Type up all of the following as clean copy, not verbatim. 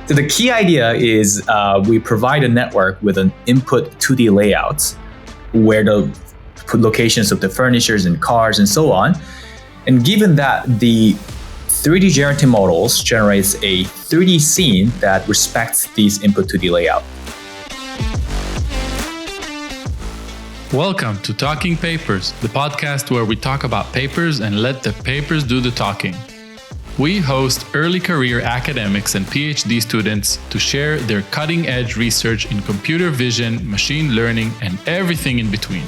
So the key idea is we provide a network with an input 2D layout where the locations of the furnitures and cars and so on. And given that the 3D generative models generates a 3D scene that respects these input 2D layout. Welcome to Talking Papers, the podcast where we talk about papers and let the papers do the talking. We host early career academics and PhD students to share their cutting-edge research in computer vision, machine learning, and everything in between.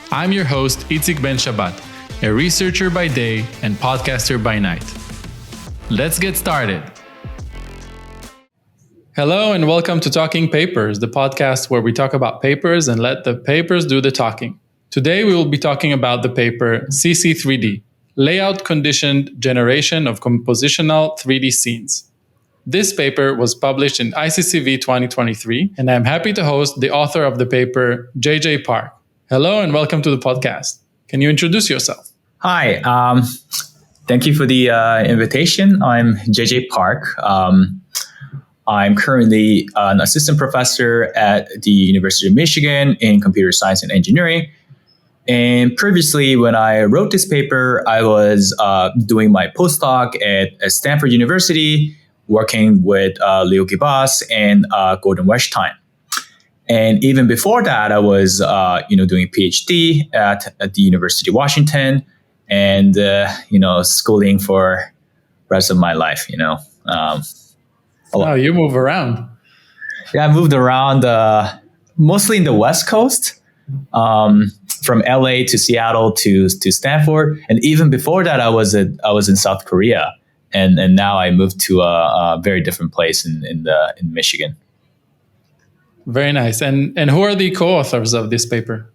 I'm your host, Itzik Ben Shabbat, a researcher by day and podcaster by night. Let's get started. Hello and welcome to Talking Papers, the podcast where we talk about papers and let the papers do the talking. Today we will be talking about the paper CC3D, Layout Conditioned Generation of Compositional 3D Scenes. This paper was published in ICCV 2023, and I'm happy to host the author of the paper, JJ Park. Hello and welcome to the podcast. Can you introduce yourself? Hi, thank you for the invitation. I'm JJ Park. I'm currently an assistant professor at the University of Michigan in computer science and engineering. And previously, when I wrote this paper, I was doing my postdoc at Stanford University, working with Leo Gibas and Gordon Weschtein. And even before that, I was doing a PhD at the University of Washington, and schooling for the rest of my life. Oh, you move around. Yeah, I moved around mostly in the West Coast. From LA to Seattle to Stanford, and even before that, I was in South Korea, and now I moved to a very different place in Michigan. Very nice. And who are the co-authors of this paper?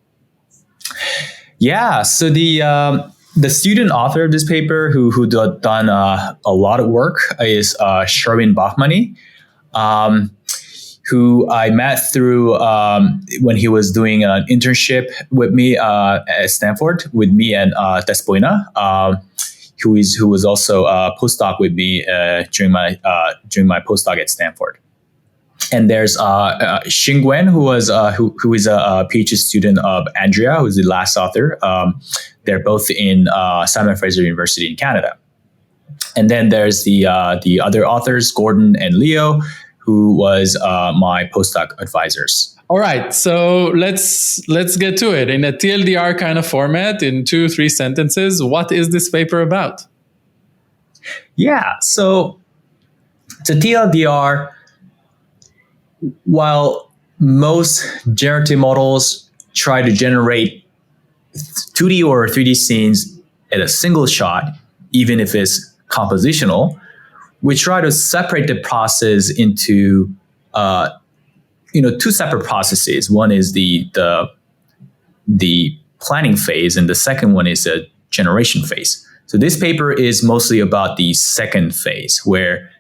Yeah, so the student author of this paper who done a lot of work is Sherwin Bachmani. Who I met through when he was doing an internship with me at Stanford, with me and Despoina, who was also a postdoc with me during my postdoc at Stanford. And there's Xing Guan, who is a PhD student of Andrea, who's the last author. They're both in Simon Fraser University in Canada. And then there's the other authors, Gordon and Leo, who was my postdoc advisors. All right, so let's get to it. In a TLDR kind of format, in 2-3 sentences, what is this paper about? Yeah, so the TLDR, while most generative models try to generate 2D or 3D scenes at a single shot, even if it's compositional, we try to separate the process into two separate processes. One is the planning phase, and the second one is the generation phase. So this paper is mostly about the second phase, where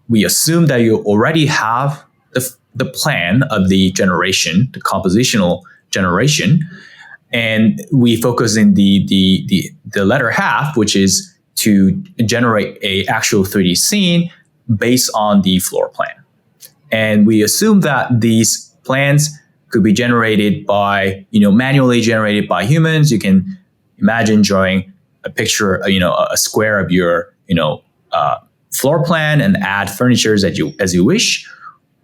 we assume that you already have the plan of the generation, the compositional generation, and we focus in the latter half, which is to generate a actual 3D scene based on the floor plan. And we assume that these plans could be generated by, manually generated by humans. You can imagine drawing a picture, a square of your, floor plan and add furniture as you wish.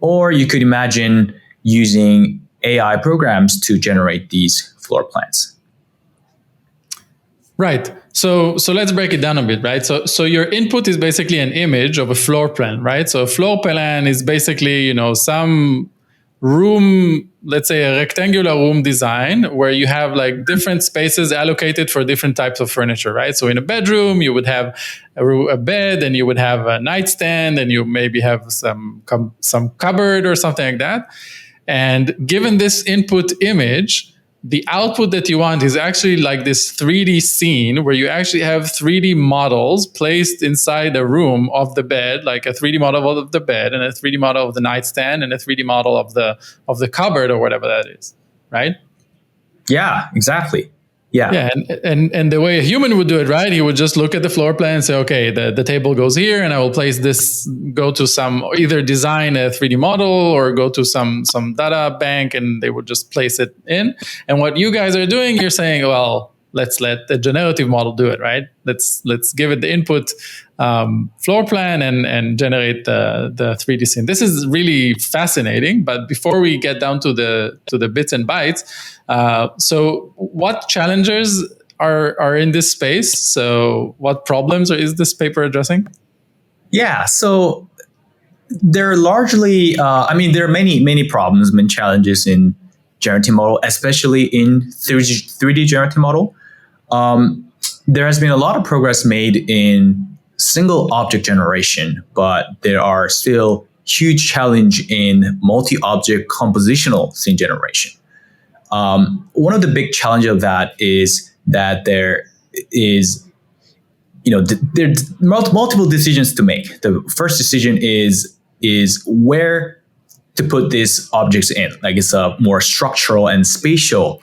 Or you could imagine using AI programs to generate these floor plans. Right. So let's break it down a bit, right? So your input is basically an image of a floor plan, right? So a floor plan is basically, some room, let's say a rectangular room design where you have like different spaces allocated for different types of furniture, right? So in a bedroom, you would have a bed, and you would have a nightstand, and you maybe have some cupboard or something like that. And given this input image, the output that you want is actually like this 3D scene where you actually have 3D models placed inside a room of the bed, like a 3D model of the bed and a 3D model of the nightstand and a 3D model of the cupboard or whatever that is, right? Yeah, exactly. Yeah, and the way a human would do it, right? He would just look at the floor plan and say, okay, the table goes here, and I will place this, go to some, either design a 3D model or go to some data bank, and they would just place it in. And what you guys are doing, you're saying, well, let's let the generative model do it, right? Let's give it the input floor plan and generate the 3D scene. This is really fascinating. But before we get down to the bits and bytes, so what challenges are in this space? So what problems is this paper addressing? Yeah, so there are largely, there are many problems, many challenges in generative model, especially in 3D generative model. There has been a lot of progress made in single object generation, but there are still huge challenge in multi-object compositional scene generation. One of the big challenges of that is that there is, there's multiple decisions to make. The first decision is where to put these objects in. Like, it's a more structural and spatial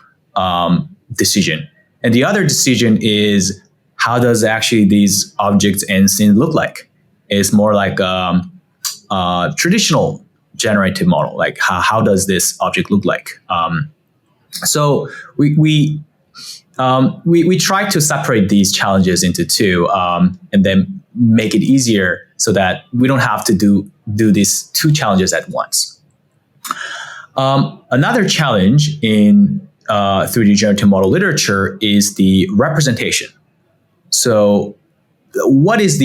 decision. And the other decision is, how does actually these objects and scenes look like? It's more like traditional generative model. Like, how does this object look like? So we try to separate these challenges into two, and then make it easier so that we don't have to do these two challenges at once. Another challenge in 3D generative model literature is the representation. So what is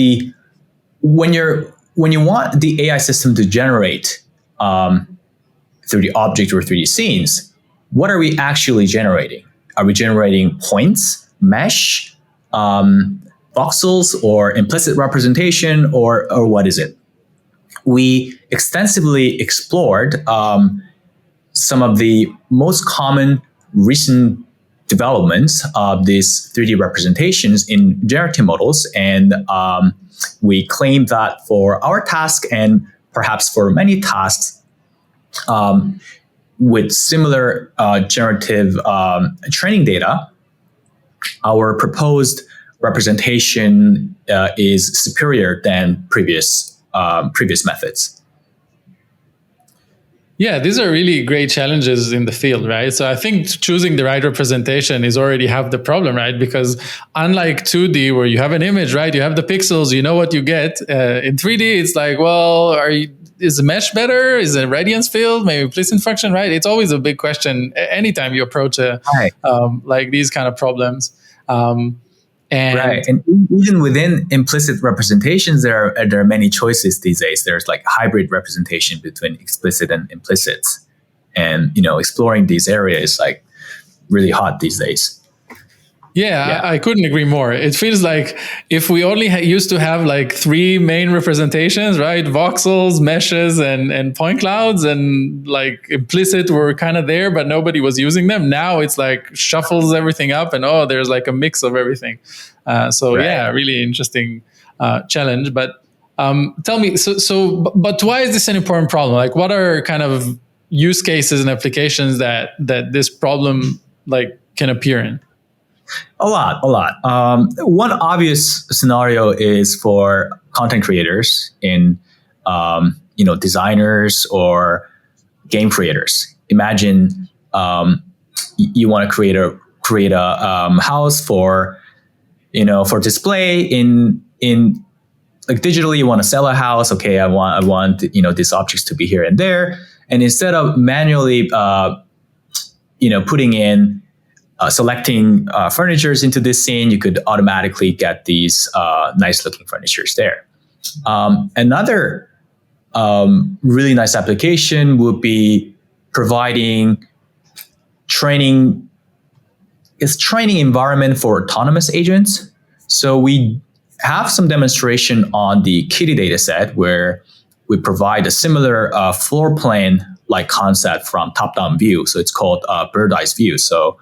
when you want the AI system to generate 3D objects or 3D scenes, what are we actually generating? Are we generating points, mesh, voxels, or implicit representation, or what is it? We extensively explored some of the most common recent developments of these 3D representations in generative models, and we claim that for our task, and perhaps for many tasks with similar generative training data, our proposed representation is superior than previous methods. Yeah, these are really great challenges in the field, right? So I think choosing the right representation is already half the problem, right? Because unlike 2D, where you have an image, right? You have the pixels, you know what you get. In 3D, it's like, well, is the mesh better? Is it radiance field? Maybe implicit function, right? It's always a big question anytime you approach like these kind of problems. And even within implicit representations, there are many choices these days. There's like hybrid representation between explicit and implicit, and exploring these areas is like really hot these days. Yeah, I couldn't agree more. It feels like if we only used to have like three main representations, right? Voxels, meshes, and point clouds, and like implicit were kind of there, but nobody was using them. Now it's like shuffles everything up, and there's like a mix of everything. Yeah, really interesting challenge. But tell me, but why is this an important problem? Like, what are kind of use cases and applications that this problem like can appear in? A lot. One obvious scenario is for content creators in, designers or game creators. Imagine you want to create a house for display in like digitally. You want to sell a house. Okay, I want these objects to be here and there, and instead of manually putting in selecting furnitures into this scene, you could automatically get these nice looking furnitures there. Another really nice application would be providing training environment for autonomous agents. So we have some demonstration on the Kitty dataset where we provide a similar floor plan like concept from top-down view. So it's called bird eye view. So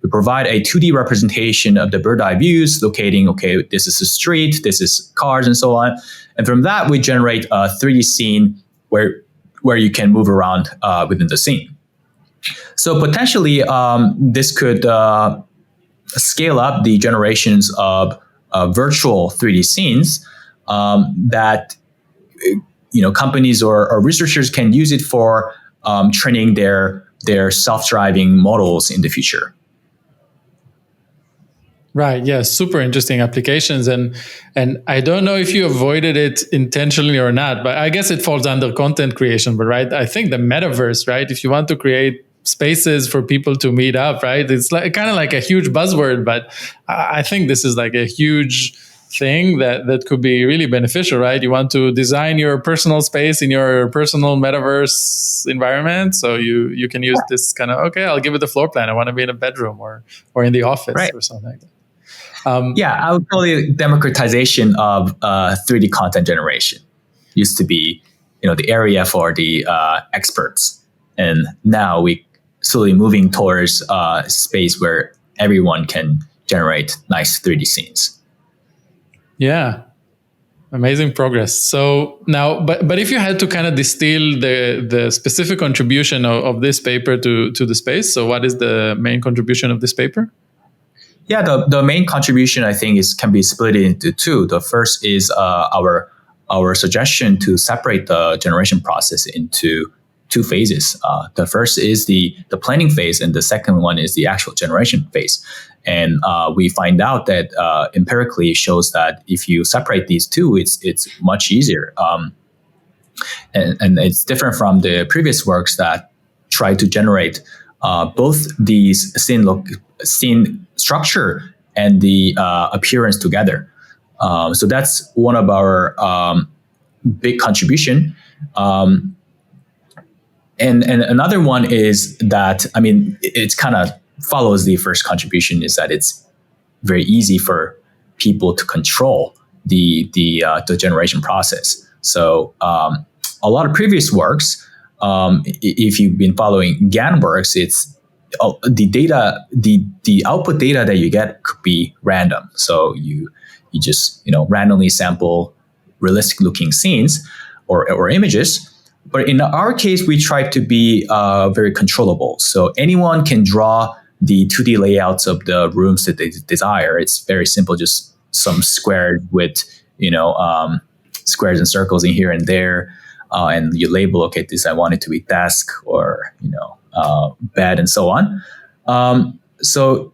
we provide a 2D representation of the bird eye views, locating, okay, this is a street, this is cars, and so on. And from that, we generate a 3D scene where you can move around within the scene. So potentially, this could scale up the generations of virtual 3D scenes that companies or researchers can use it for training their self-driving models in the future. Right. Yes. Super interesting applications. And I don't know if you avoided it intentionally or not, but I guess it falls under content creation. But right, I think the metaverse, right? If you want to create spaces for people to meet up, right? It's like kind of like a huge buzzword, but I think this is like a huge thing that could be really beneficial, right? You want to design your personal space in your personal metaverse environment. So you can use this kind of, okay, I'll give it a floor plan. I want to be in a bedroom or in the office or something like that. I would call it democratization of 3D content generation. Used to be, the area for the experts, and now we slowly moving towards space where everyone can generate nice 3D scenes. Yeah, amazing progress. So now, but if you had to kind of distill the specific contribution of this paper to the space, so what is the main contribution of this paper? Yeah, the main contribution I think can be split into two. The first is our suggestion to separate the generation process into two phases. The first is the planning phase, and the second one is the actual generation phase. And we find out that empirically shows that if you separate these two, it's much easier. And it's different from the previous works that try to generate both these scene structure and the appearance together. So that's one of our big contribution. And another one is that, it's kind of follows the first contribution, is that it's very easy for people to control the generation process. So a lot of previous works, if you've been following GAN works, it's the data, the output data that you get could be random. So you just randomly sample realistic looking scenes or images. But in our case, we try to be very controllable. So anyone can draw the 2D layouts of the rooms that they desire. It's very simple, just some squares with squares and circles in here and there, and you label, okay, this I want it to be desk or bed and so on. So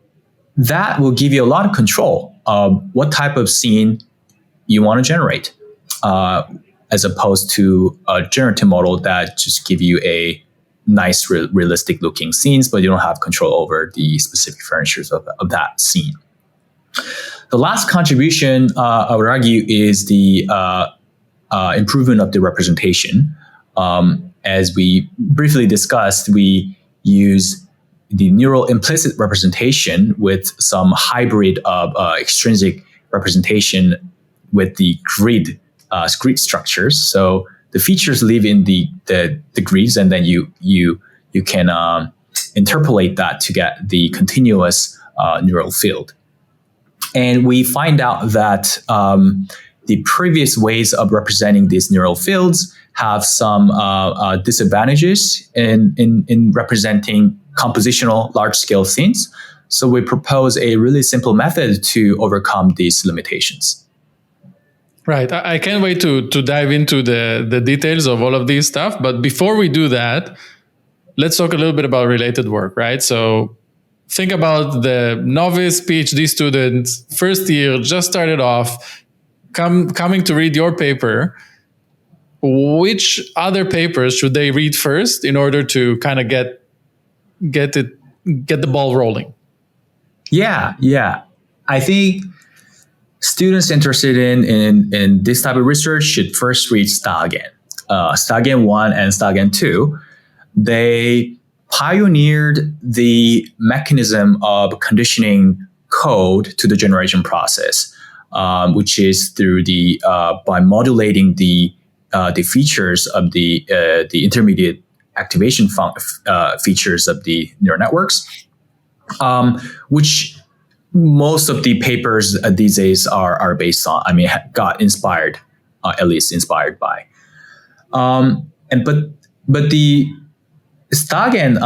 that will give you a lot of control of what type of scene you want to generate, as opposed to a generative model that just give you a nice, realistic looking scenes, but you don't have control over the specific furnitures of that scene. The last contribution, I would argue, is the improvement of the representation. As we briefly discussed, we use the neural implicit representation with some hybrid of extrinsic representation with the grid structures. So the features live in the grids, and then you can interpolate that to get the continuous neural field. And we find out that the previous ways of representing these neural fields have some disadvantages in representing compositional large-scale scenes. So we propose a really simple method to overcome these limitations. Right. I can't wait to dive into the details of all of these stuff. But before we do that, let's talk a little bit about related work, right? So think about the novice PhD student, first year, just started off, coming to read your paper. Which other papers should they read first in order to kind of get the ball rolling? Yeah. I think students interested in this type of research should first read STAGAN. STAGAN 1 and STAGAN 2. They pioneered the mechanism of conditioning code to the generation process, which is through by modulating the features of the intermediate activation features of the neural networks, which most of the papers these days are based on. Got inspired, at least inspired by. But the STAGAN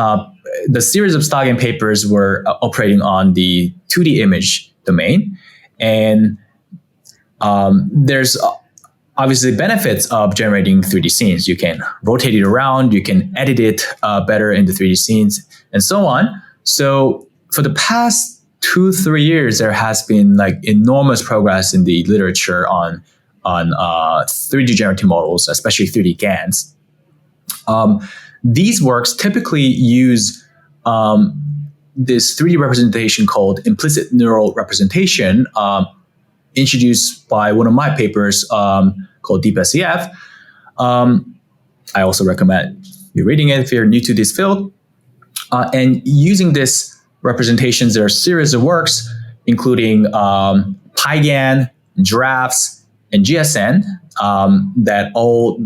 the series of Stagen papers were operating on the 2D image domain, and there's obviously benefits of generating 3D scenes. You can rotate it around, you can edit it better in the 3D scenes, and so on. So for the past 2-3 years, there has been like enormous progress in the literature on 3D generative models, especially 3D GANs. These works typically use this 3D representation called implicit neural representation, introduced by one of my papers called DeepSCF. I also recommend you reading it if you're new to this field. And using this representations, there are a series of works, including PyGAN, Drafts, and GSN that all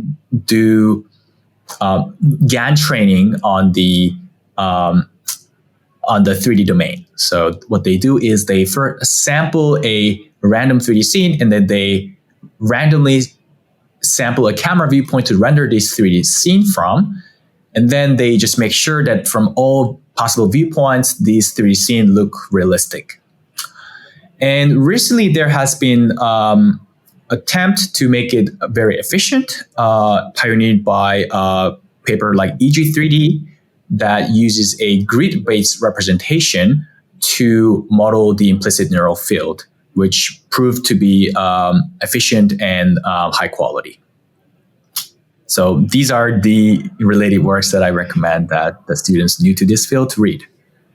do GAN training on the 3D domain. So what they do is they first sample a random 3D scene, and then they randomly sample a camera viewpoint to render this 3D scene from. And then they just make sure that from all possible viewpoints, these 3D scenes look realistic. And recently there has been attempt to make it very efficient, pioneered by a paper like EG3D that uses a grid-based representation to model the implicit neural field, which proved to be efficient and high quality. So these are the related works that I recommend that the students new to this field to read.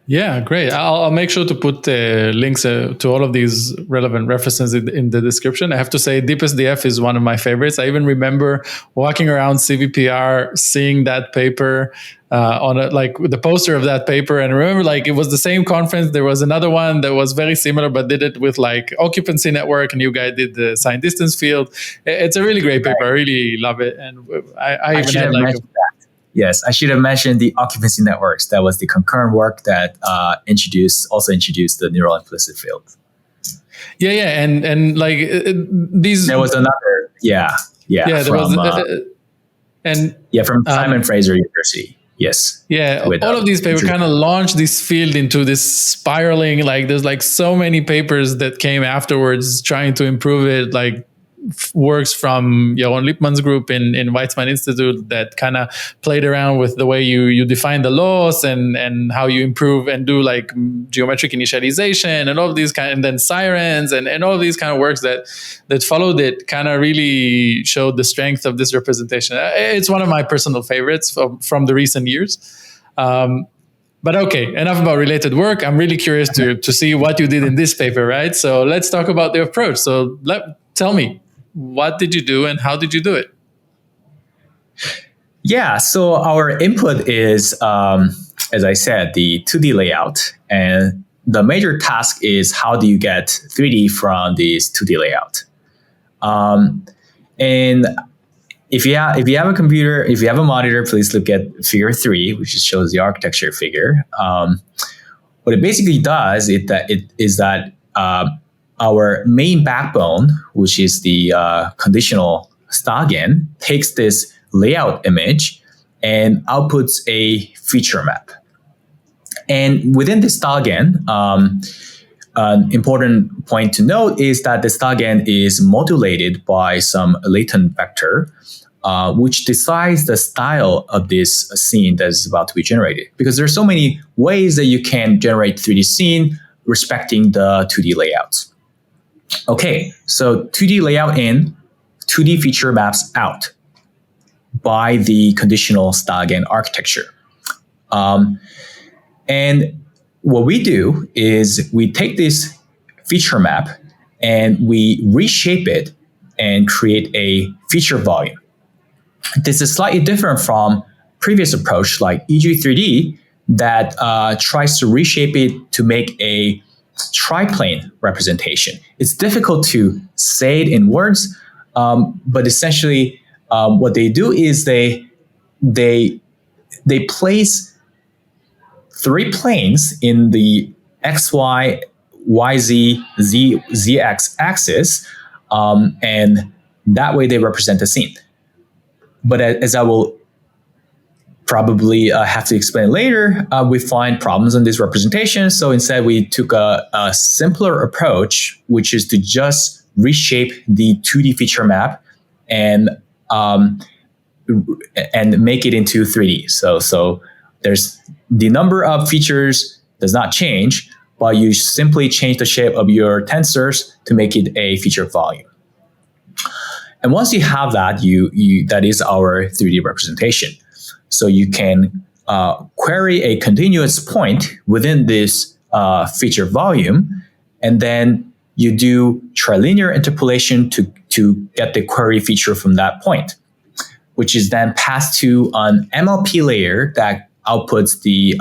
Yeah, great. I'll make sure to put links to all of these relevant references in the description. I have to say, DeepSDF is one of my favorites. I even remember walking around CVPR, seeing that paper on the poster of that paper, and I remember it was the same conference. There was another one that was very similar, but did it with occupancy network, and you guys did the sign distance field. It's a really great paper. I really love it, and I even had that. Yes, I should have mentioned the occupancy networks. That was the concurrent work that introduced the neural implicit field. Yeah, and these. There was another, from Simon Fraser University. Yes. Yeah, all of these papers kind of launched this field into this spiraling. There's so many papers that came afterwards trying to improve it. Works from Yaron Lippmann's group in Weizmann Institute that kind of played around with the way you define the loss and how you improve and do geometric initialization and all of these and then sirens and all of these kind of works that followed it kind of really showed the strength of this representation. It's one of my personal favorites from the recent years. But okay, enough about related work. I'm really curious to see what you did in this paper, right? So let's talk about the approach. So tell me, what did you do and how did you do it? Yeah, so our input is, as I said, the 2D layout. And the major task is how do you get 3D from this 2D layout? And if you have a computer, if you have a monitor, please look at figure 3, which shows the architecture figure. What it basically does is that our main backbone, which is the conditional Stagen, takes this layout image and outputs a feature map. And within the Stagen, an important point to note is that the Stagen is modulated by some latent vector, which decides the style of this scene that is about to be generated. Because there are so many ways that you can generate 3D scene respecting the 2D layouts. Okay, so 2D layout in, 2D feature maps out by the conditional Stagen architecture. And what we do is we take this feature map and we reshape it and create a feature volume. This is slightly different from previous approach like EG3D that tries to reshape it to make a triplane representation. It's difficult to say it in words, but essentially what they do is they place 3 planes in the XY, YZ, ZX axis, and that way they represent the scene. But as I will probably have to explain later, we find problems in this representation. So instead, we took a simpler approach, which is to just reshape the 2D feature map and make it into 3D. So there's the number of features does not change, but you simply change the shape of your tensors to make it a feature volume. And once you have that, that is our 3D representation. So you can query a continuous point within this feature volume, and then you do trilinear interpolation to get the query feature from that point, which is then passed to an MLP layer that outputs the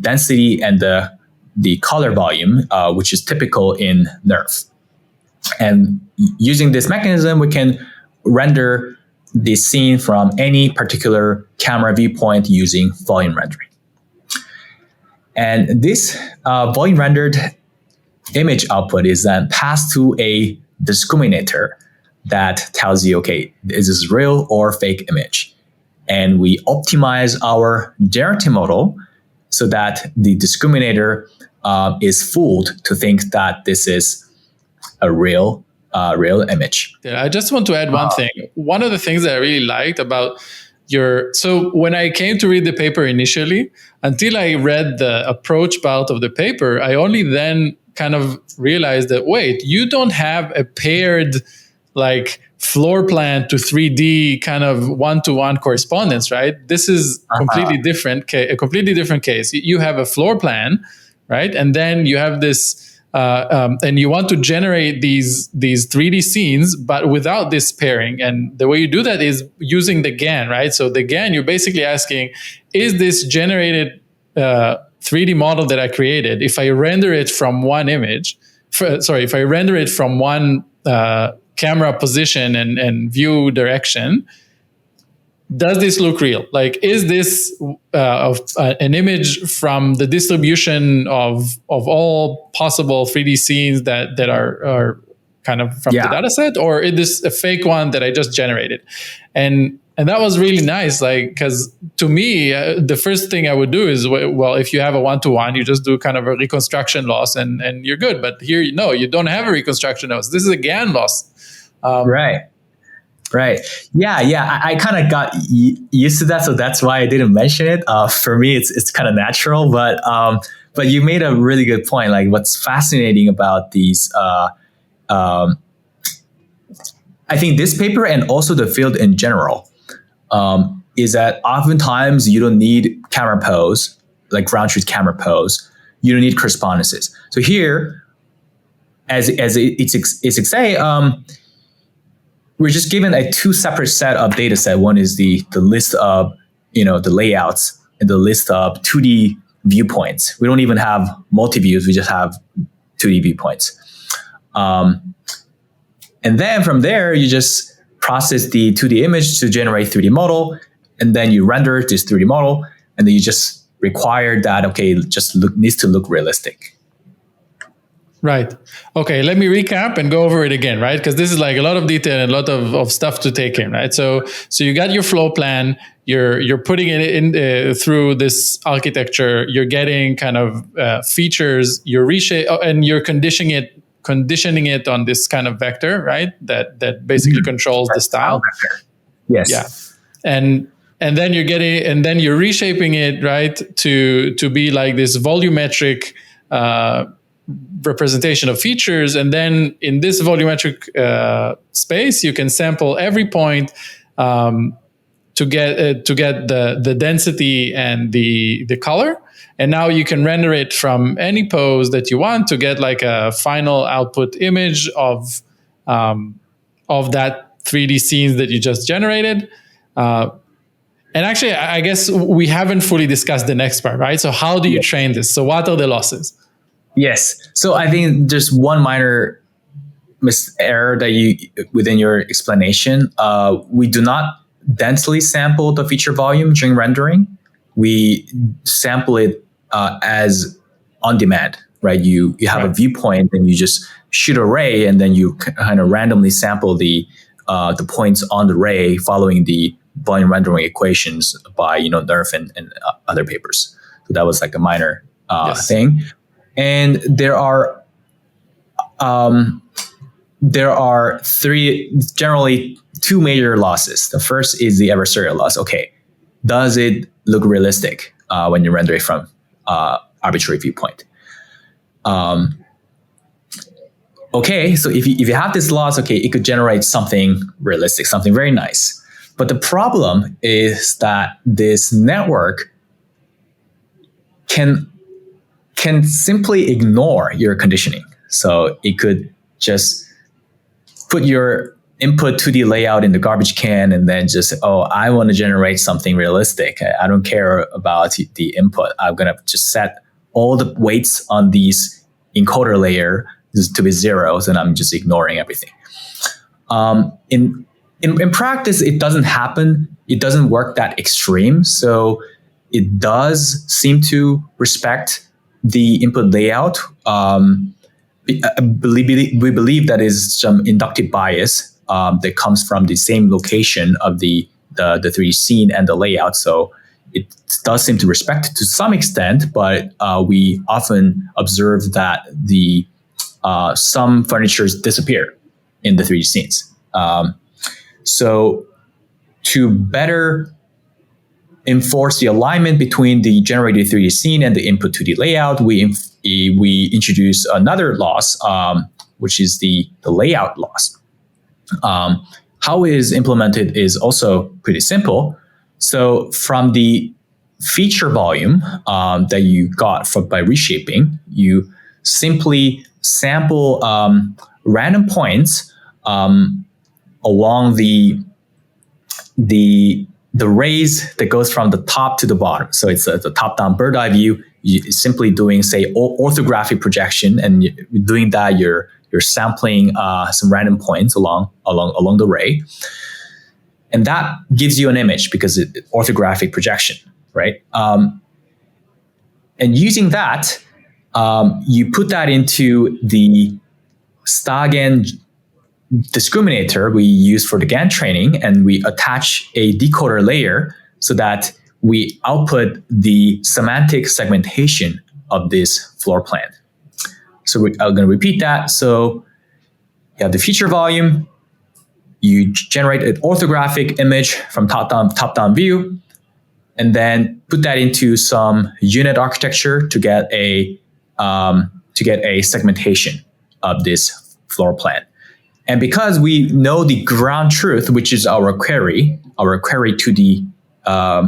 density and the color volume, which is typical in NeRF. And using this mechanism, we can render the scene from any particular camera viewpoint using volume rendering. And this volume rendered image output is then passed to a discriminator that tells you, okay, is this real or fake image? And we optimize our generative model so that the discriminator is fooled to think that this is a real image. Yeah, I just want to add one thing. One of the things that I really liked about so when I came to read the paper initially, until I read the approach part of the paper, I only then kind of realized that, wait, you don't have a paired like floor plan to 3D kind of one-to-one correspondence, right? This is a completely different case. You have a floor plan, right? And then you have this and you want to generate these 3D scenes, but without this pairing. And the way you do that is using the GAN, right? So the GAN, you're basically asking, is this generated 3D model that I created, if I render it from one image, if I render it from one camera position and view direction, does this look real? Like, is this an image from the distribution of all possible 3D scenes that are kind of from the data set, or is this a fake one that I just generated? And that was really nice, like, because to me, the first thing I would do is, well, if you have a one-to-one, you just do kind of a reconstruction loss and you're good. But here, no, you don't have a reconstruction loss. This is a GAN loss. Right. Yeah. I kind of got used to that, so that's why I didn't mention it. For me, it's kind of natural, but you made a really good point. Like, what's fascinating about these, I think this paper and also the field in general, is that oftentimes you don't need camera pose, like ground truth camera pose. You don't need correspondences. So here, as it's say, we're just given a two separate set of data set. One is the list of, the layouts and the list of 2D viewpoints. We don't even have multi-views. We just have 2D viewpoints. And then from there, you just process the 2D image to generate 3D model. And then you render this 3D model. And then you just require that, okay, needs to look realistic. Right. Okay, let me recap and go over it again, right? Because this is like a lot of detail and a lot of stuff to take in, right? So you got your flow plan, you're putting it in through this architecture, you're getting kind of features, you're and you're conditioning it on this kind of vector, right? That basically controls the style. Yes. Yeah. And then you're reshaping it, right, to be like this volumetric representation of features. And then in this volumetric space, you can sample every point to get the density and the color. And now you can render it from any pose that you want to get like a final output image of that 3D scenes that you just generated. And actually, I guess we haven't fully discussed the next part, right? So how do you train this? So what are the losses? Yes. So I think there's one minor error that within your explanation. We do not densely sample the feature volume during rendering. We sample it as on demand, right? You have a viewpoint and you just shoot a ray, and then you kind of randomly sample the points on the ray following the volume rendering equations by Nerf and other papers. So that was like a minor thing. And there are generally two major losses. The first is the adversarial loss. Okay, does it look realistic when you render it from arbitrary viewpoint? Okay, so if you have this loss, okay, it could generate something realistic, something very nice. But the problem is that this network can simply ignore your conditioning. So it could just put your input 2D layout in the garbage can and then just, I want to generate something realistic. I don't care about the input. I'm going to just set all the weights on these encoder layer to be zeros, and I'm just ignoring everything. In practice, it doesn't happen. It doesn't work that extreme. So it does seem to respect the input layout. We believe that is some inductive bias that comes from the same location of the 3D scene and the layout. So it does seem to respect it to some extent, but we often observe that some furnitures disappear in the 3D scenes. So to better enforce the alignment between the generated 3D scene and the input 2D layout, we introduce another loss, which is the layout loss. How it is implemented is also pretty simple. So from the feature volume that you got by reshaping, you simply sample random points along the rays that goes from the top to the bottom. So it's the top-down bird eye view. You're simply doing, say, orthographic projection, and doing that, you're sampling some random points along the ray, and that gives you an image because it's orthographic projection, right? And using that, you put that into the STAGAN discriminator we use for the GAN training, and we attach a decoder layer so that we output the semantic segmentation of this floor plan. So I'm going to repeat that. So you have the feature volume, you generate an orthographic image from top-down view, and then put that into some unit architecture to get a segmentation of this floor plan. And because we know the ground truth, which is our query to the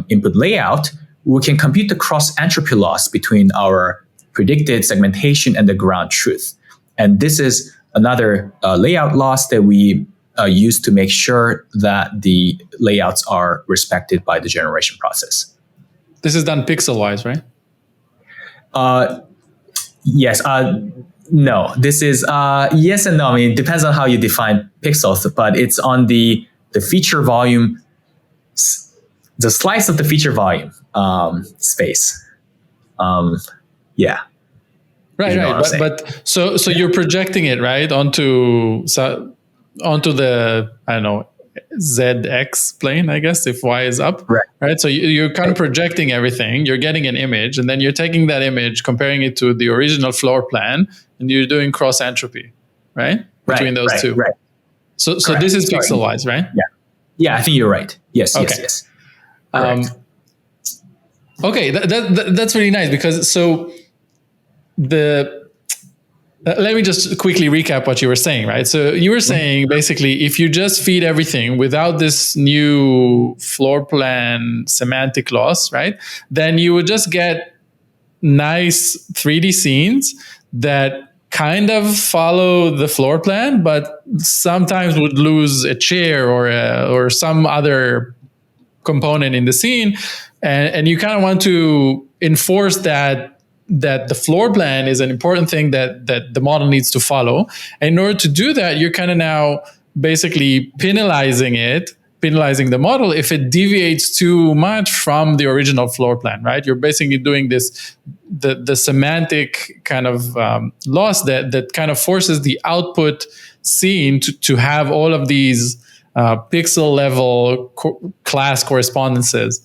input layout, we can compute the cross entropy loss between our predicted segmentation and the ground truth. And this is another layout loss that we use to make sure that the layouts are respected by the generation process. This is done pixel-wise, right? Yes. No, this is yes and no. I mean, it depends on how you define pixels, but it's on the feature volume, the slice of the feature volume space. Yeah. Right. But so you're projecting it, right, onto the, I don't know, ZX plane, I guess, if Y is up, right? So you're kind of projecting everything. You're getting an image, and then you're taking that image, comparing it to the original floor plan, and you're doing cross entropy, right? Between those two. Right. So this is pixel-wise, right? Yeah. Yeah, I think you're right. Yes, okay. Yes. Okay, that's really nice, because let me just quickly recap what you were saying, right? So you were saying basically, if you just feed everything without this new floor plan semantic loss, right, then you would just get nice 3D scenes that kind of follow the floor plan, but sometimes would lose a chair or some other component in the scene, and you kind of want to enforce that the floor plan is an important thing that the model needs to follow. And in order to do that, you're kind of now basically penalizing the model if it deviates too much from the original floor plan, right? You're basically doing this, the semantic kind of loss that kind of forces the output scene to have all of these pixel level class correspondences,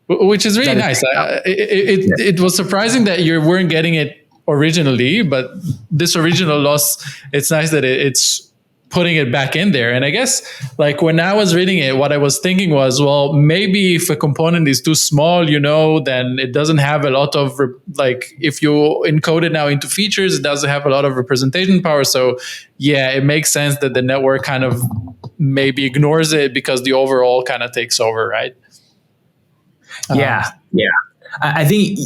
which is really nice. It was surprising that you weren't getting it originally, but this original loss, it's nice that it's putting it back in there. And I guess like when I was reading it, what I was thinking was, well, maybe if a component is too small, then it doesn't have a lot of, like if you encode it now into features, it doesn't have a lot of representation power. So yeah, it makes sense that the network kind of maybe ignores it because the overall kind of takes over, right? Yeah. I think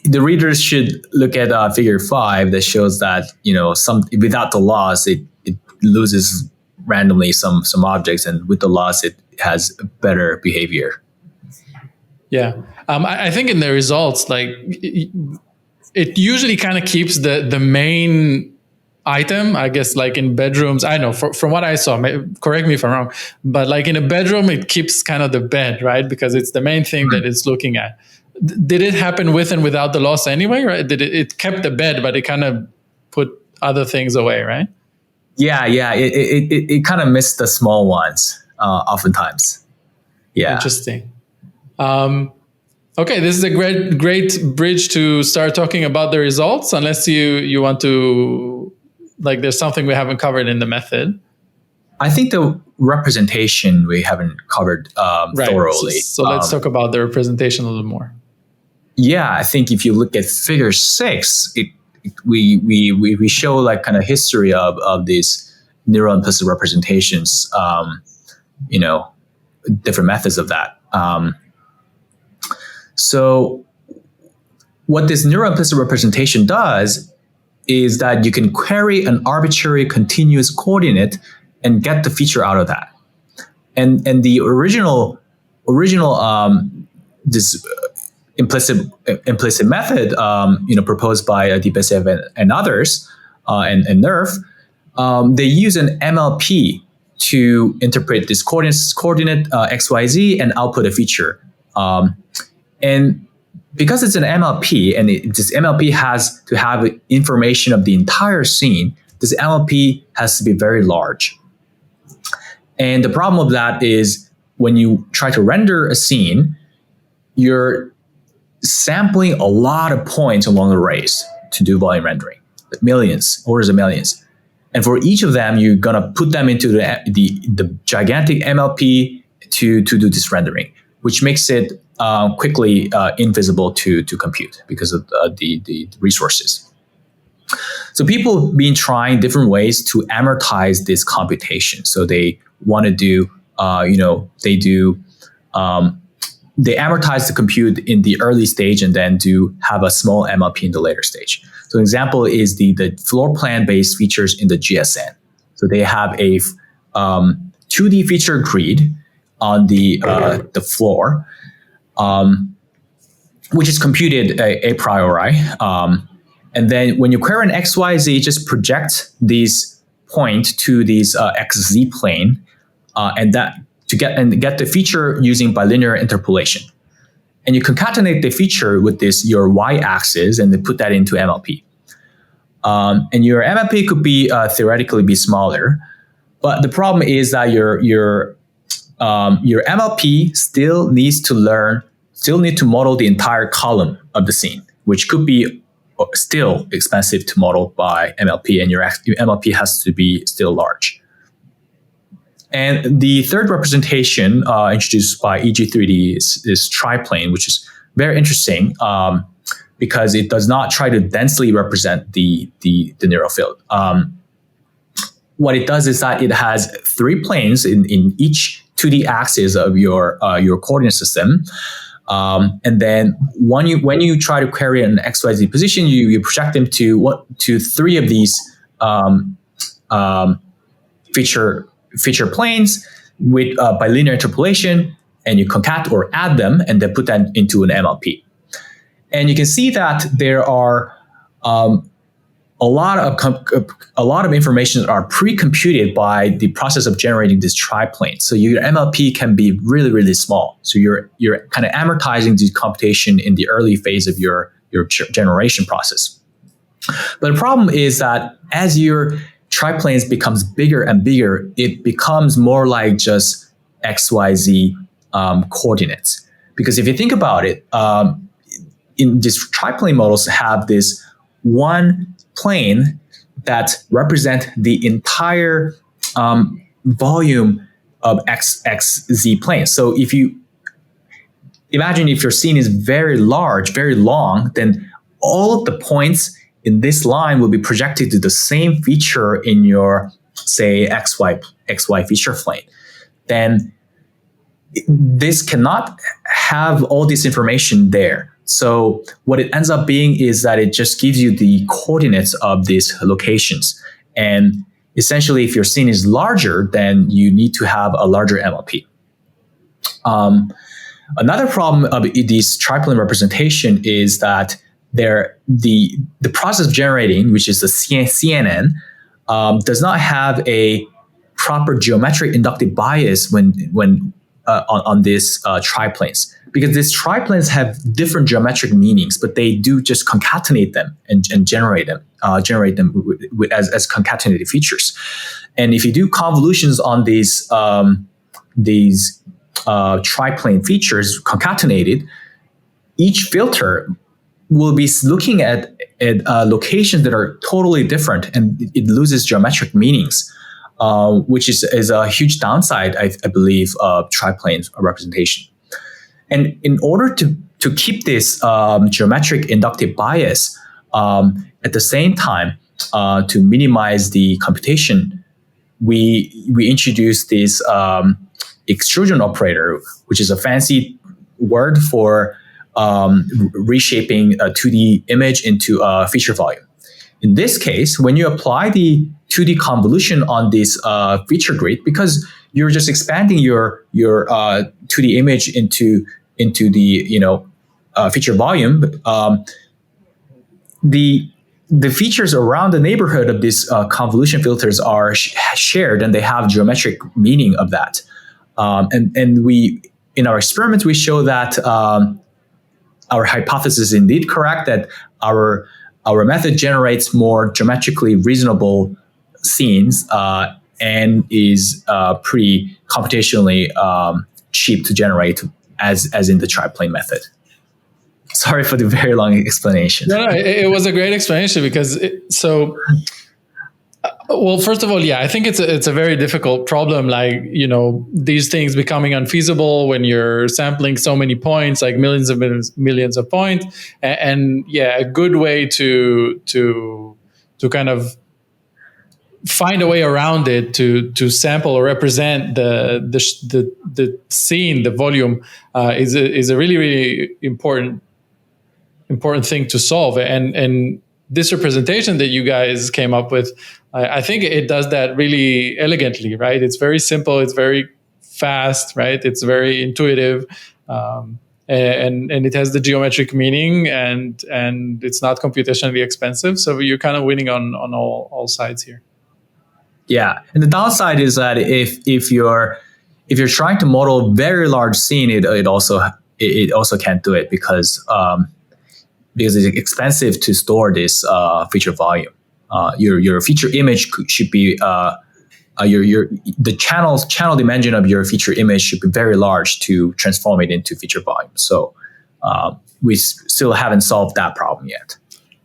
the readers should look at figure 5 that shows that, some without the loss, it loses randomly some objects, and with the loss, it has better behavior. Yeah. I think in the results, like it usually kind of keeps the main item, I guess, like in bedrooms. I know from what I saw, correct me if I'm wrong, but like in a bedroom, it keeps kind of the bed, right? Because it's the main thing that it's looking at. Did it happen with and without the loss anyway, right? Did it kept the bed, but it kind of put other things away, right? Yeah. It kind of missed the small ones, oftentimes. Yeah. Interesting. Okay, this is a great bridge to start talking about the results, unless you want to, like, there's something we haven't covered in the method. I think the representation we haven't covered thoroughly. So let's talk about the representation a little more. Yeah, I think if you look at figure 6, we show like kind of history of these neural implicit representations, different methods of that. So what this neural implicit representation does is that you can query an arbitrary continuous coordinate and get the feature out of that. And the original this implicit method, proposed by Despoina and others, and Nerf, they use an MLP to interpret this coordinate XYZ and output a feature. And because it's an MLP, and this MLP has to have information of the entire scene, this MLP has to be very large. And the problem of that is when you try to render a scene, you're sampling a lot of points along the rays to do volume rendering, millions, orders of millions. And for each of them, you're going to put them into the gigantic MLP to do this rendering, which makes it quickly invisible to compute because of the resources. So people have been trying different ways to amortize this computation. So they want to do, they amortize the compute in the early stage and then have a small MLP in the later stage. So an example is the floor plan based features in the GSN. So they have a 2D feature grid on the floor, which is computed a priori. And then when you query an XYZ, just project these point to these XZ plane, and that to get the feature using bilinear interpolation. And you concatenate the feature with your y-axis and then put that into MLP. And your MLP could be theoretically be smaller, but the problem is that your MLP still need to model the entire column of the scene, which could be still expensive to model by MLP, and your MLP has to be still large. And the third representation introduced by EG3D is triplane, which is very interesting because it does not try to densely represent the neural field. What it does is that it has 3 planes in each 2D axis of your coordinate system. And then when you try to query an XYZ position, you project them to 3 of these feature planes with bilinear interpolation, and you concat or add them and then put that into an MLP. And you can see that there are a lot of information that are pre-computed by the process of generating this triplane. So your MLP can be really, really small. So you're kind of amortizing the computation in the early phase of your generation process. But the problem is that as you're triplanes becomes bigger and bigger, it becomes more like just XYZ coordinates. Because if you think about it, in these triplane models have this one plane that represent the entire volume of XZ plane. So if you imagine if your scene is very large, very long, then all of the points in this line will be projected to the same feature in your, say, XY feature plane. Then this cannot have all this information there. So what it ends up being is that it just gives you the coordinates of these locations. And essentially, if your scene is larger, then you need to have a larger MLP. Another problem of this triplane representation is that the process of generating, which is the CNN, does not have a proper geometric inductive bias when on these triplanes, because these triplanes have different geometric meanings, but they do just concatenate them and generate them as concatenated features. And if you do convolutions on these triplane features concatenated, each filter will be looking at locations that are totally different, and it loses geometric meanings, which is a huge downside, I believe, of triplane representation. And in order to keep this geometric inductive bias, at the same time, to minimize the computation, we introduced this extrusion operator, which is a fancy word for reshaping a 2D image into a feature volume. In this case, when you apply the 2D convolution on this feature grid, because you're just expanding your 2D image into the feature volume, the features around the neighborhood of these convolution filters are shared, and they have geometric meaning of that. And we, in our experiments, we show that our hypothesis is indeed correct, that our method generates more geometrically reasonable scenes and is pretty computationally cheap to generate as in the triplane method. Sorry for the very long explanation. No, it was a great explanation because well, first of all, yeah, I think it's a very difficult problem. Like, these things becoming unfeasible when you're sampling so many points, like millions of points, and yeah, a good way to kind of find a way around it to sample or represent the scene, the volume, is a really, really important thing to solve. And this representation that you guys came up with, I think it does that really elegantly, right? It's very simple, it's very fast, right? It's very intuitive, and it has the geometric meaning, and it's not computationally expensive. So you're kind of winning on all sides here. Yeah, and the downside is that if you're trying to model a very large scene, it also can't do it because it's expensive to store this feature volume. Your feature image should be the channel dimension of your feature image should be very large to transform it into feature volume. So we still haven't solved that problem yet.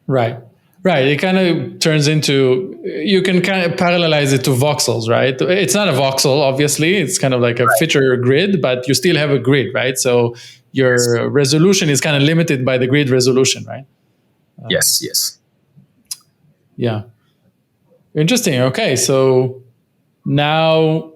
Right. It kind of turns into, you can kind of parallelize it to voxels, right? It's not a voxel, obviously. It's kind of like a feature grid, but you still have a grid, right? So your resolution is kind of limited by the grid resolution, right? Yes. Yeah. Interesting. Okay. So now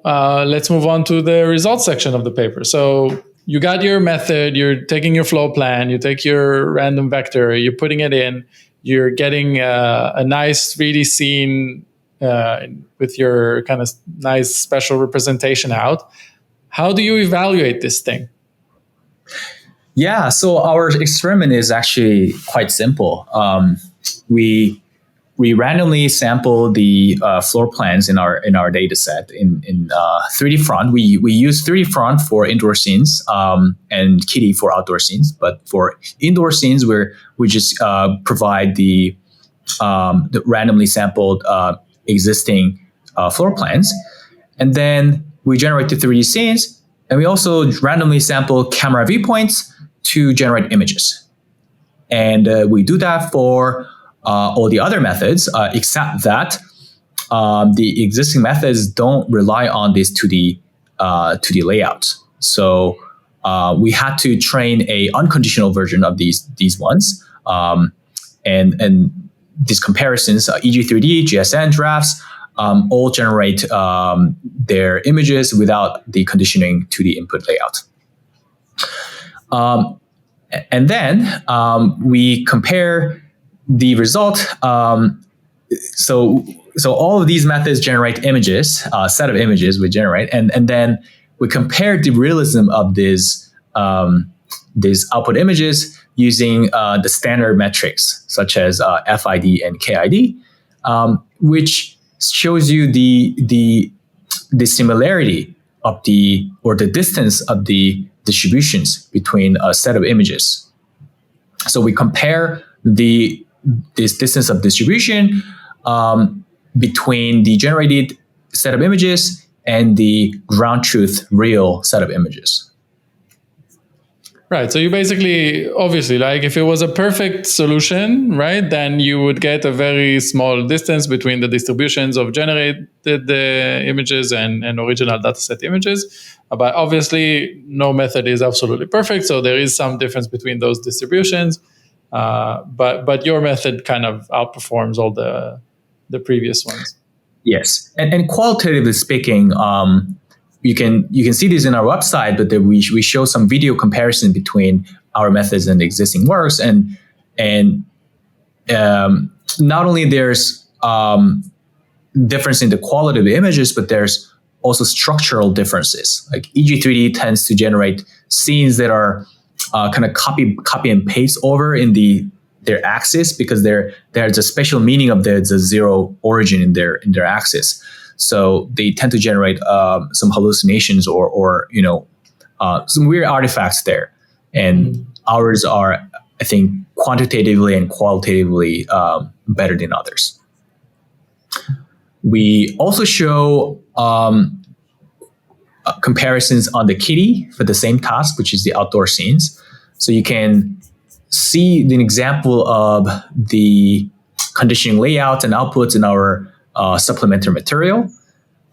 let's move on to the results section of the paper. So you got your method, you're taking your flow plan, you take your random vector, you're putting it in, you're getting a nice 3D scene with your kind of nice special representation out. How do you evaluate this thing? Yeah, so our experiment is actually quite simple. We randomly sample the floor plans in our data set in 3D front. We use 3D front for indoor scenes and Kitty for outdoor scenes. But for indoor scenes, we just provide the randomly sampled existing floor plans. And then we generate the 3D scenes, and we also randomly sample camera viewpoints to generate images. And we do that for all the other methods, except that the existing methods don't rely on this 2D layouts. So we had to train a unconditional version of these ones, and these comparisons, EG3D, GSN drafts, all generate their images without the conditioning 2D input layout. And then we compare the result. So all of these methods generate images, a set of images we generate, and then we compare the realism of these output images using the standard metrics such as FID and KID, which shows you the similarity of the distance of the distributions between a set of images. So we compare this distance of distribution between the generated set of images and the ground truth real set of images. Right. So you basically, obviously, like if it was a perfect solution, right, then you would get a very small distance between the distributions of generated images and original dataset images. But obviously, no method is absolutely perfect. So there is some difference between those distributions. But your method kind of outperforms all the previous ones. Yes. And qualitatively speaking, you can see this in our website, but we show some video comparison between our methods and the existing works, and not only there's difference in the quality of the images, but there's also structural differences. Like EG3D tends to generate scenes that are kind of copy and paste over in their axis, because there's a special meaning of the zero origin in their axis. So they tend to generate some hallucinations or some weird artifacts there. And ours are, I think, quantitatively and qualitatively better than others. We also show comparisons on the kitty for the same task, which is the outdoor scenes. So you can see the example of the conditioning layout and outputs in our supplementary material,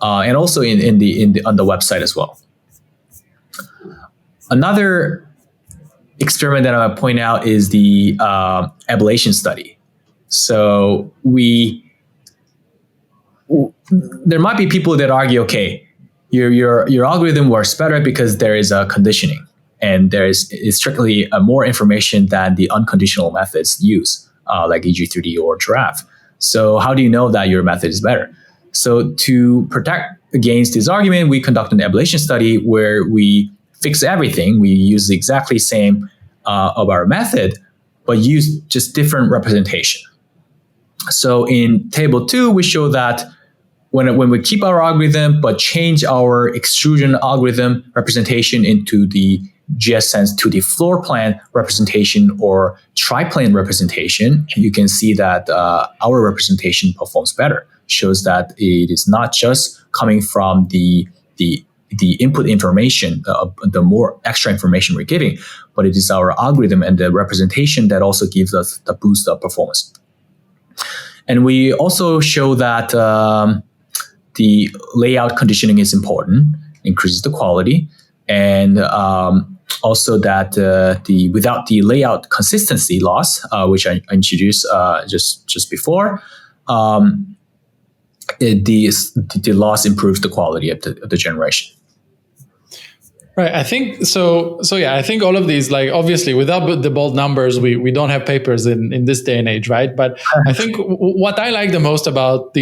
and also on the website as well. Another experiment that I want to point out is the ablation study. So there might be people that argue, okay, your algorithm works better because there is a conditioning, and there is strictly more information than the unconditional methods use, like EG3D or Giraffe. So how do you know that your method is better? So to protect against this argument, we conduct an ablation study where we fix everything. We use the exactly same of our method, but use just different representation. So in table 2, we show that when we keep our algorithm but change our extrusion algorithm representation into the GSN's 2D floor plan representation or triplane representation, you can see that our representation performs better. Shows that it is not just coming from the input information, the more extra information we're giving, but it is our algorithm and the representation that also gives us the boost of performance. And we also show that the layout conditioning is important, increases the quality, and also that without the layout consistency loss, which I introduced just before, the loss improves the quality of the generation. Right. I think so. Yeah, I think all of these, like, obviously without the bold numbers, we don't have papers in this day and age, right? But I think what I like the most about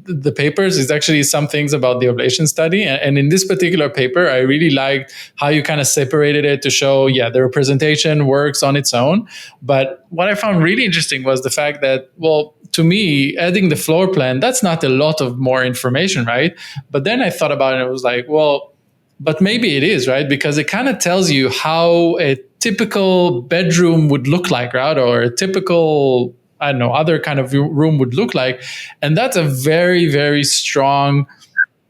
the papers is actually some things about the ablation study. And in this particular paper, I really liked how you kind of separated it to show, the representation works on its own. But what I found really interesting was the fact that, well, to me, adding the floor plan, that's not a lot of more information, right? But then I thought about it and it was like, well, but maybe it is, right? Because it kind of tells you how a typical bedroom would look like, right? Or a typical, I don't know, other kind of room would look like. And that's a very, very strong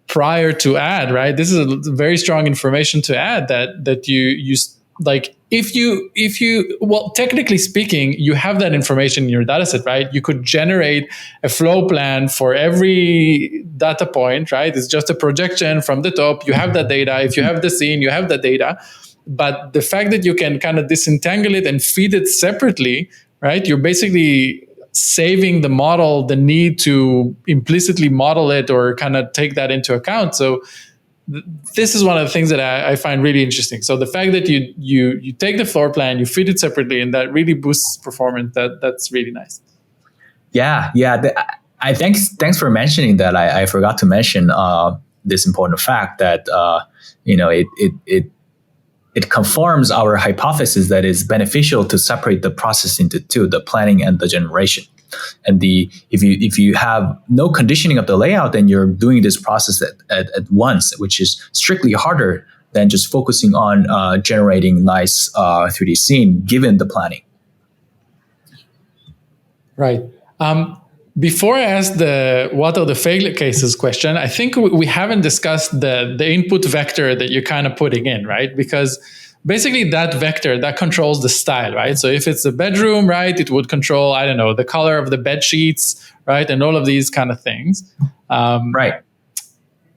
prior to add, right? This is a very strong information to add that you like, if you, well, technically speaking, you have that information in your data set, right? You could generate a flow plan for every data point, right? It's just a projection from the top. You have that data. If you have the scene, you have that data. But the fact that you can kind of disentangle it and feed it separately, right? You're basically saving the model the need to implicitly model it or kind of take that into account. So this is one of the things that I find really interesting. So the fact that you take the floor plan, you feed it separately, and that really boosts performance. That's really nice. Yeah. I thanks for mentioning that. I forgot to mention this important fact that it confirms our hypothesis that it's beneficial to separate the process into two, the planning and the generation. And if you have no conditioning of the layout, then you're doing this process at once, which is strictly harder than just focusing on generating nice 3D scene given the planning. Right. Before I ask the what are the failure cases question, I think we haven't discussed the input vector that you're kind of putting in, right? Because basically that vector, that controls the style, right? So if it's a bedroom, right, it would control, I don't know, the color of the bed sheets, right? And all of these kind of things. Right.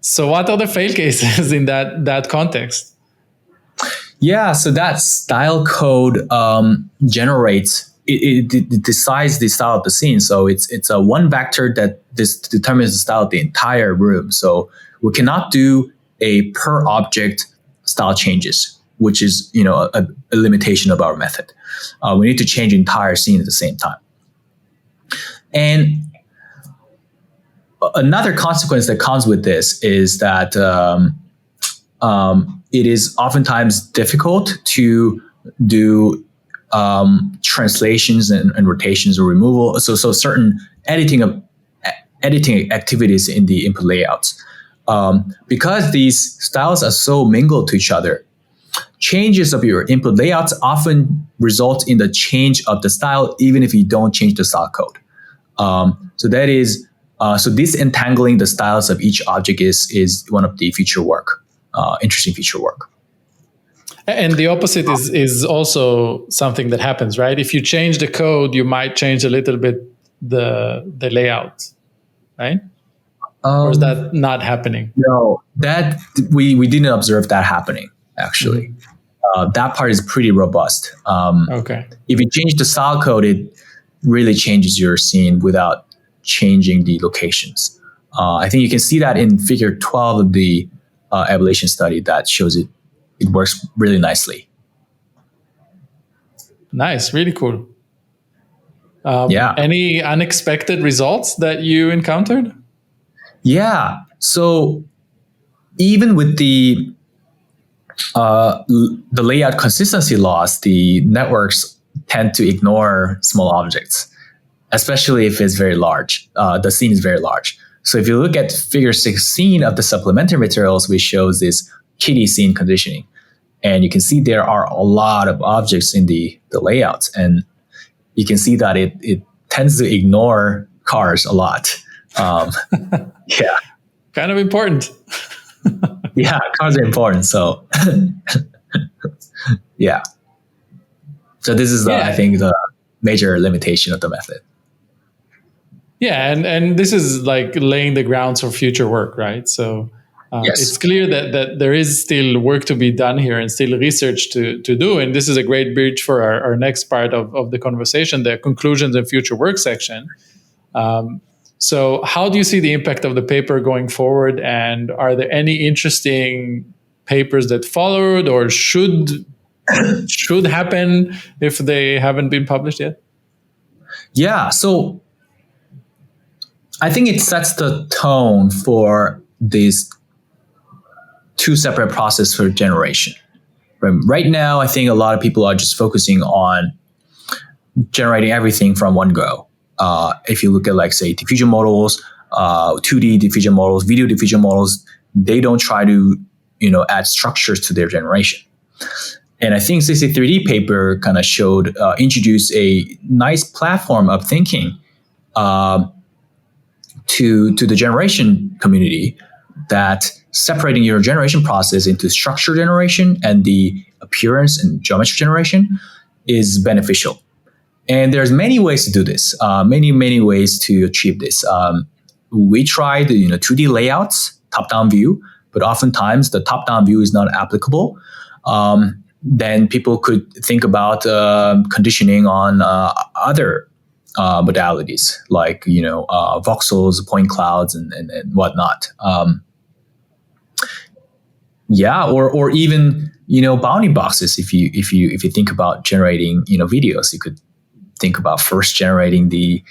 So what are the fail cases in that context? Yeah, so that style code generates, it decides the style of the scene. So it's a one vector that determines the style of the entire room. So we cannot do a per object style changes, which is a limitation of our method. We need to change the entire scene at the same time. And another consequence that comes with this is that it is oftentimes difficult to do translations and rotations or removal. So certain editing activities in the input layouts. Because these styles are so mingled to each other, changes of your input layouts often result in the change of the style, even if you don't change the style code. So disentangling the styles of each object is one of the future work, interesting future work. And the opposite is also something that happens, right? If you change the code, you might change a little bit the layout, right? Or is that not happening? No, that we didn't observe that happening, actually. Mm-hmm. That part is pretty robust. Okay. If you change the style code, it really changes your scene without changing the locations. I think you can see that in figure 12 of the evaluation study that shows it works really nicely. Nice, really cool. Yeah. Any unexpected results that you encountered? Yeah. So even with the layout consistency loss, the networks tend to ignore small objects, especially if it's very large. The scene is very large. So if you look at figure 16 of the supplementary materials, which shows this kitty scene conditioning, and you can see there are a lot of objects in the layouts, and you can see that it tends to ignore cars a lot. Yeah. Kind of important. Yeah, cars are important. So, yeah. So this is, I think, the major limitation of the method. Yeah, and this is like laying the grounds for future work, right? So yes. It's clear that there is still work to be done here and still research to do. And this is a great bridge for our next part of the conversation, the conclusions and future work section. So how do you see the impact of the paper going forward? And are there any interesting papers that followed or should happen if they haven't been published yet? Yeah, so I think it sets the tone for these two separate processes for generation. Right now, I think a lot of people are just focusing on generating everything from one go. If you look at, like, say, diffusion models, 2D diffusion models, video diffusion models, they don't try to, add structures to their generation. And I think CC3D paper kind of introduced a nice platform of thinking to the generation community, that separating your generation process into structure generation and the appearance and geometry generation is beneficial. And there's many ways to do this, many ways to achieve this. We tried 2D layouts, top-down view, but oftentimes the top-down view is not applicable. Then people could think about conditioning on other modalities like voxels, point clouds, and whatnot. Or even bounding boxes. If you think about generating videos, you could think about first generating the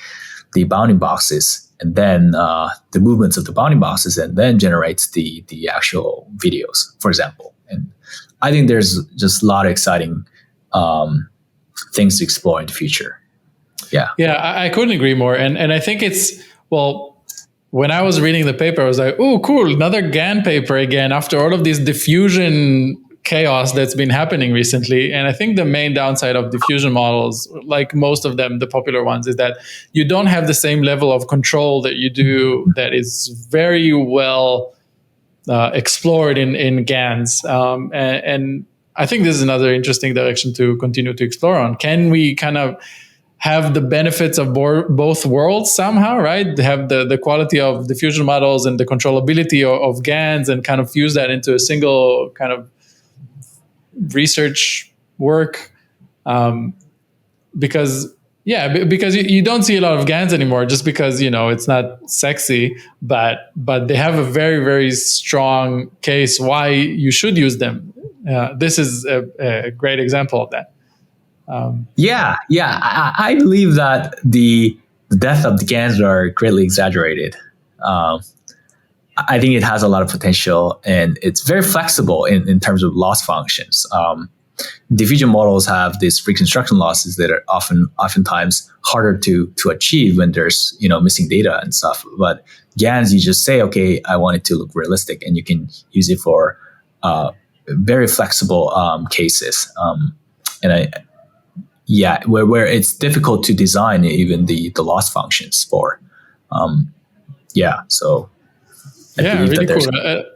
bounding boxes, and then the movements of the bounding boxes, and then generates the actual videos, for example. And I think there's just a lot of exciting things to explore in the future. Yeah, I couldn't agree more. And I think when I was reading the paper, I was like, oh, cool, another GAN paper again, after all of this diffusion chaos that's been happening recently. And I think the main downside of diffusion models, like most of them, the popular ones, is that you don't have the same level of control that you do, that is very well explored in GANs. And I think this is another interesting direction to continue to explore on. Can we kind of have the benefits of both worlds somehow, right? Have the quality of diffusion models and the controllability of GANs, and kind of fuse that into a single kind of research work. Because you don't see a lot of GANs anymore, just because it's not sexy, but they have a very, very strong case why you should use them. This is a great example of that. I believe that the depth of the GANs are greatly exaggerated. I think it has a lot of potential, and it's very flexible in terms of loss functions. Diffusion models have these reconstruction losses that are oftentimes harder to achieve when there's missing data and stuff. But GANs, you just say, okay, I want it to look realistic, and you can use it for very flexible cases. Where it's difficult to design even the loss functions for. So really cool.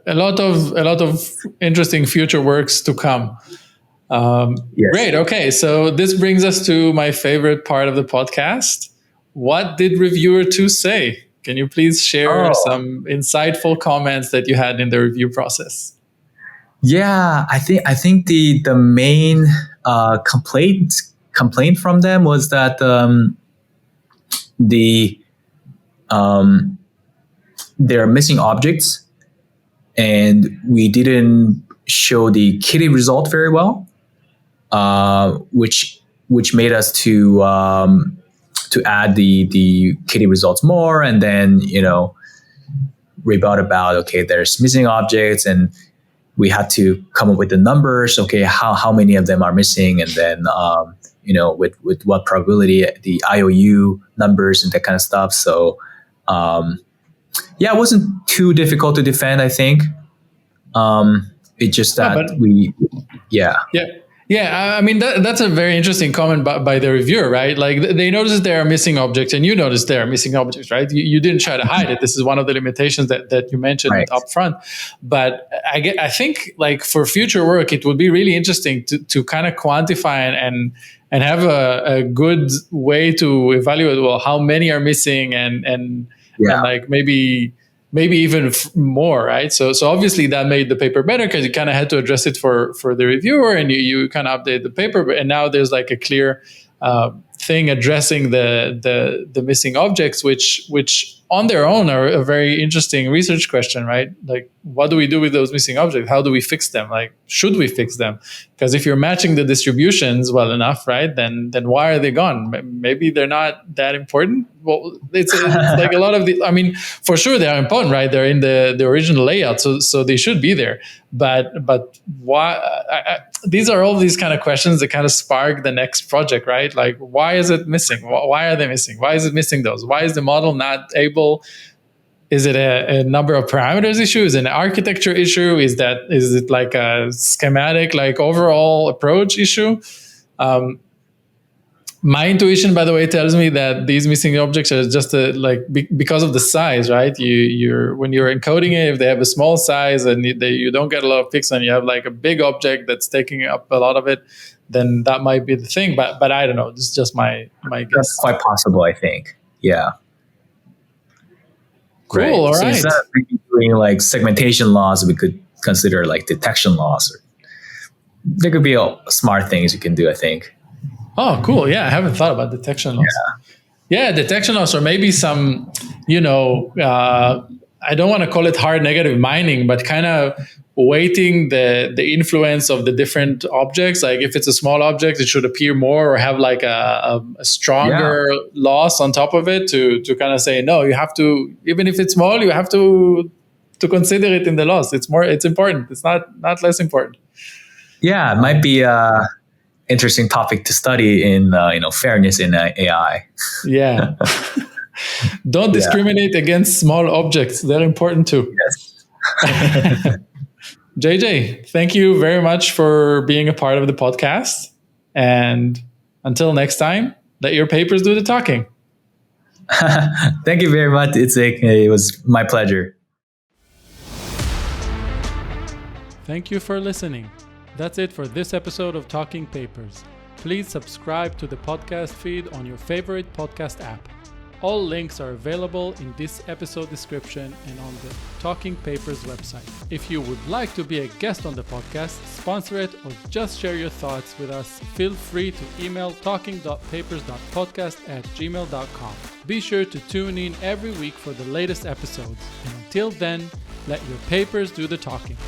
A lot of interesting future works to come. Yes. Great. Okay, so this brings us to my favorite part of the podcast. What did reviewer 2 say? Can you please share some insightful comments that you had in the review process? Yeah, I think the main complaint from them was that there are missing objects, and we didn't show the kitty result very well, which made us to add the kitty results more, and then rebut about, okay, there's missing objects, and we had to come up with the numbers. Okay, how many of them are missing, and then with what probability, the IOU numbers and that kind of stuff. So it wasn't too difficult to defend, I think. It's just that I mean, that's a very interesting comment by the reviewer, right? Like, they notice there are missing objects, and you notice there are missing objects, right? You didn't try to hide it. This is one of the limitations that you mentioned up front. But I think, like, for future work, it would be really interesting to kind of quantify and have a good way to evaluate, well, how many are missing, and like maybe even more, right? So obviously that made the paper better, because you kind of had to address it for the reviewer, and you kind of update the paper, and now there's like a clear thing addressing the missing objects, which on their own are a very interesting research question, right? Like, what do we do with those missing objects? How do we fix them? Like, should we fix them? Because if you're matching the distributions well enough, right, then why are they gone? Maybe they're not that important. Well, it's like a lot of I mean, for sure they are important, right? They're in the original layout, so they should be there. But why? These are all these kind of questions that kind of spark the next project, right? Like, why is it missing? Why are they missing? Why is it missing those? Why is the model not able? Is it a number of parameters issue? Is it an architecture issue? Is it like a schematic, like overall approach issue? My intuition, by the way, tells me that these missing objects are just because of the size, right? When you're encoding it, if they have a small size and you don't get a lot of pixels and you have like a big object that's taking up a lot of it, then that might be the thing. But I don't know. This is just my guess. That's quite possible, I think. Yeah. Cool. Right. All so right. instead of doing like segmentation loss, we could consider like detection loss. There could be smart things you can do, I think. Oh, cool. Yeah, I haven't thought about detection loss. Yeah, detection loss, or maybe some, I don't want to call it hard negative mining, but kind of weighting the influence of the different objects. Like if it's a small object, it should appear more or have like a stronger loss on top of it to kind of say, no, you have to, even if it's small, you have to consider it in the loss. It's important. It's not less important. Yeah, it might be interesting topic to study in fairness in AI. Yeah. Don't discriminate against small objects. They're important too. Yes. JJ, thank you very much for being a part of the podcast. And until next time, let your papers do the talking. Thank you very much, Itzik. It was my pleasure. Thank you for listening. That's it for this episode of Talking Papers. Please subscribe to the podcast feed on your favorite podcast app. All links are available in this episode description and on the Talking Papers website. If you would like to be a guest on the podcast, sponsor it, or just share your thoughts with us, feel free to email talking.papers.podcast@gmail.com. Be sure to tune in every week for the latest episodes. And until then, let your papers do the talking.